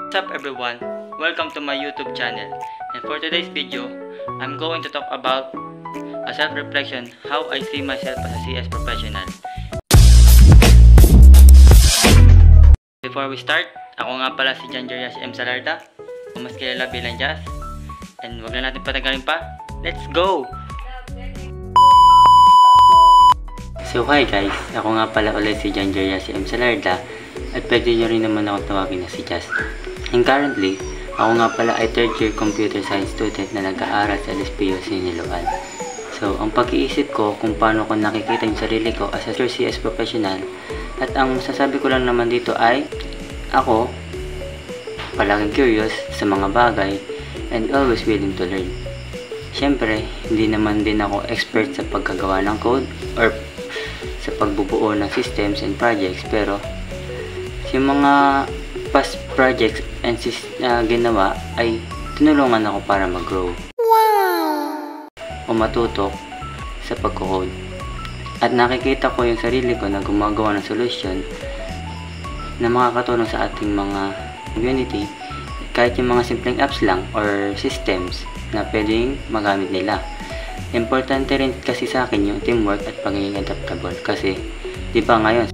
What's up everyone? Welcome to my YouTube channel. And for today's video, I'm going to talk about a self-reflection, how I see myself as a CS professional. Before we start, ako nga pala si John Jarias M. Salarda, o mas kilala bilang Jazz. And wag na natin patagalin pa, let's go! So hi guys, ako nga pala ulit si John Jarias M. Salarda, at pwede nyo rin naman ako tawagin na si Jazz. And currently, ako nga pala ay 3rd year computer science student na nag-aaral sa LSPU Siniloan. So, ang pag-iisip ko kung paano ko nakikita yung sarili ko as a CS professional, at ang masasabi ko lang naman dito ay, ako, palaging curious sa mga bagay, and always willing to learn. Siyempre, hindi naman din ako expert sa pagkagawa ng code, or sa pagbubuo ng systems and projects, pero yung mga past projects and ginawa ay tinulungan ako para mag-grow. O matutok sa pagko-code. At nakikita ko yung sarili ko na gumagawa ng solusyon na makakatulong sa ating mga community, kahit yung mga simpleng apps lang or systems na pwedeng magamit nila. Importante rin kasi sa akin yung teamwork at pagiging adaptable, kasi di ba ngayon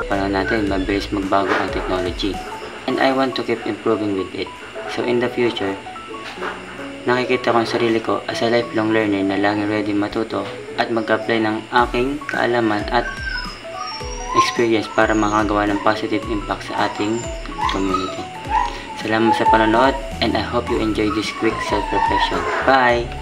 panahon natin, mabilis magbago ang technology, and I want to keep improving with it. So in the future, nakikita ko ang sarili ko as a lifelong learner na laging ready matuto at mag-apply ng aking kaalaman at experience para makagawa ng positive impact sa ating community. Salamat sa panonood, and I hope you enjoy this quick self-reflection. Bye!